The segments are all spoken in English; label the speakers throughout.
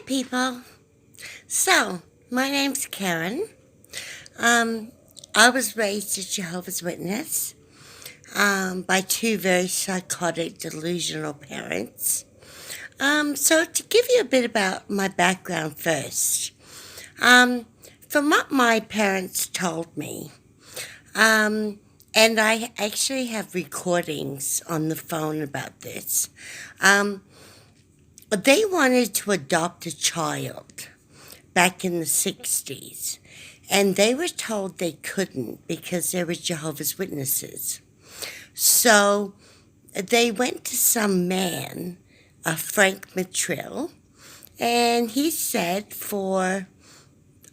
Speaker 1: people. So, my name's Karen. Um, I was raised a Jehovah's Witness by two very psychotic, delusional parents. So, to give you a bit about my background first, um, from what my parents told me, um, and I actually have recordings on the phone about this, um, they wanted to adopt a child back in the 60s. And they were told they couldn't because they were Jehovah's Witnesses. So they went to some man, Frank Mitrill, and he said for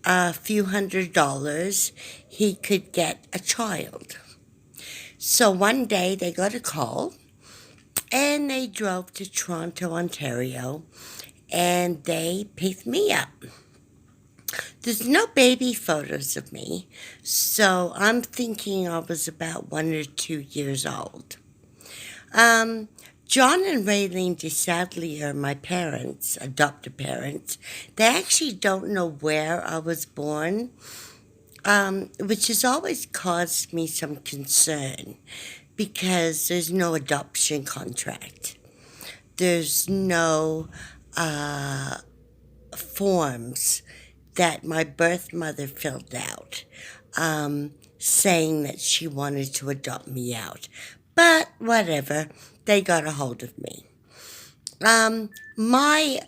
Speaker 1: a few $100s he could get a child. So one day they got a call and they drove to Toronto, Ontario, and they picked me up. There's no baby photos of me, so I'm thinking I was about 1 or 2 years old. Um, John and Raylene DeSadley are my parents, adopted parents. They actually don't know where I was born, which has always caused me some concern because there's no adoption contract. There's no forms that my birth mother filled out saying that she wanted to adopt me out. But whatever, they got a hold of me. My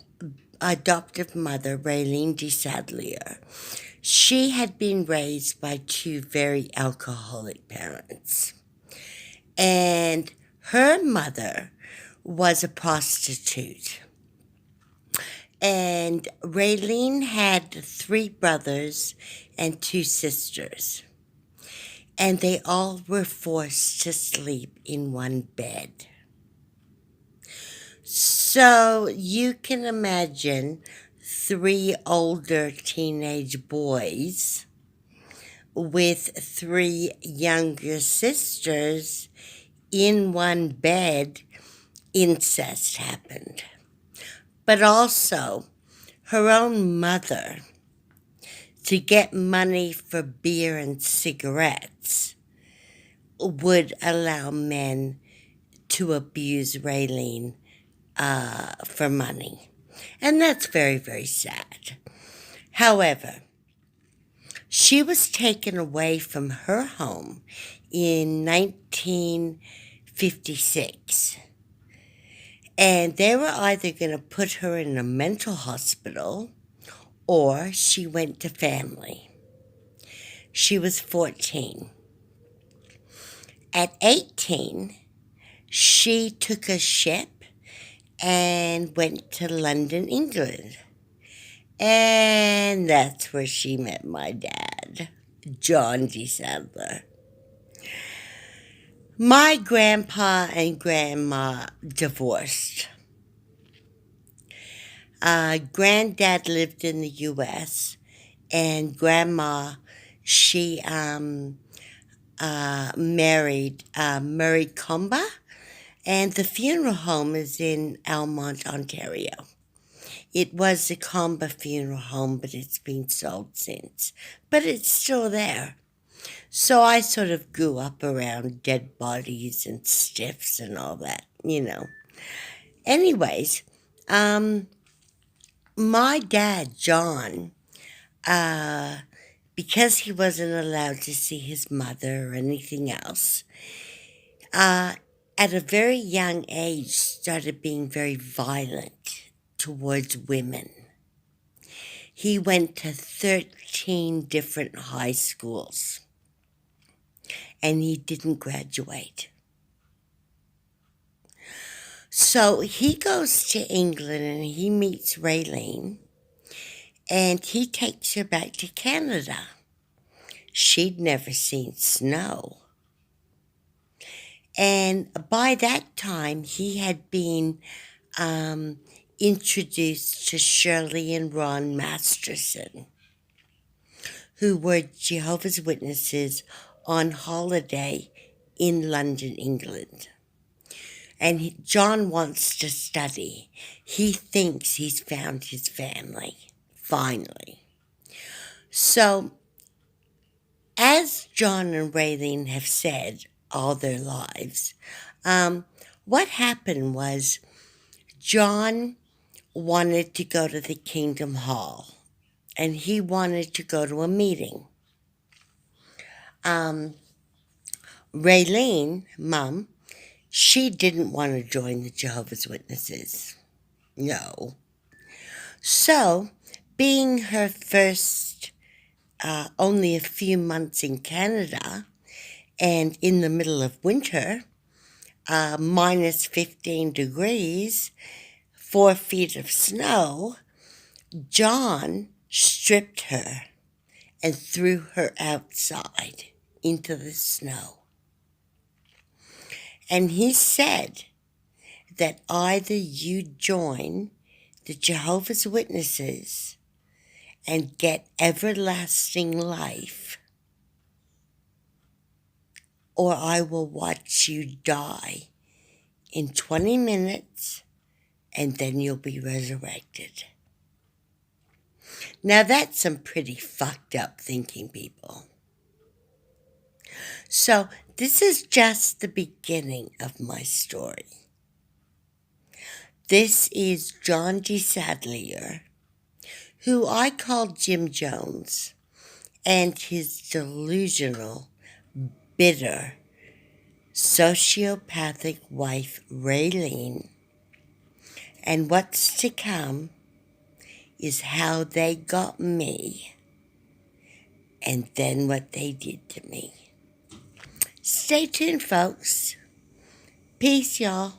Speaker 1: adoptive mother, Raylene DeSadlier, she had been raised by two very alcoholic parents. And her mother was a prostitute. And Raylene had three brothers and two sisters. And they all were forced to sleep in one bed. So you can imagine three older teenage boys with three younger sisters in one bed. Incest happened. But also, her own mother, to get money for beer and cigarettes, would allow men to abuse Raylene for money. And that's very, very sad. However, she was taken away from her home in 1956. And they were either going to put her in a mental hospital or she went to family. She was 14. At 18, she took a ship and went to London, England. And that's where she met my dad, John DeSandler. My grandpa and grandma divorced. Granddad lived in the U.S. and grandma, she married Murray Comba, and the funeral home is in Almont, Ontario. It was the Comba Funeral Home, but it's been sold since. But it's still there. So I sort of grew up around dead bodies and stiffs and all that, Anyways, my dad, John, because he wasn't allowed to see his mother or anything else, at a very young age started being very violent towards women. He went to 13 different high schools and he didn't graduate. So he goes to England and he meets Raylene and he takes her back to Canada. She'd never seen snow. And by that time, he had been introduced to Shirley and Ron Masterson, who were Jehovah's Witnesses on holiday in London, England. and John wants to study. He thinks he's found his family, finally. So, as John and Raylene have said all their lives, what happened was John wanted to go to the Kingdom Hall, and he wanted to go to a meeting. Raylene, Mom, she didn't want to join the Jehovah's Witnesses. No. So, being her first only a few months in Canada and in the middle of winter, minus 15 degrees, 4 feet of snow, John stripped her and threw her outside into the snow. And he said that either you join the Jehovah's Witnesses and get everlasting life, or I will watch you die in 20 minutes and then you'll be resurrected. Now that's some pretty fucked up thinking, people. So this is just the beginning of my story. This is John D. Sadlier, who I call Jim Jones, and his delusional, bitter, sociopathic wife, Raylene. And what's to come is how they got me, and then what they did to me. Stay tuned, folks. Peace, y'all.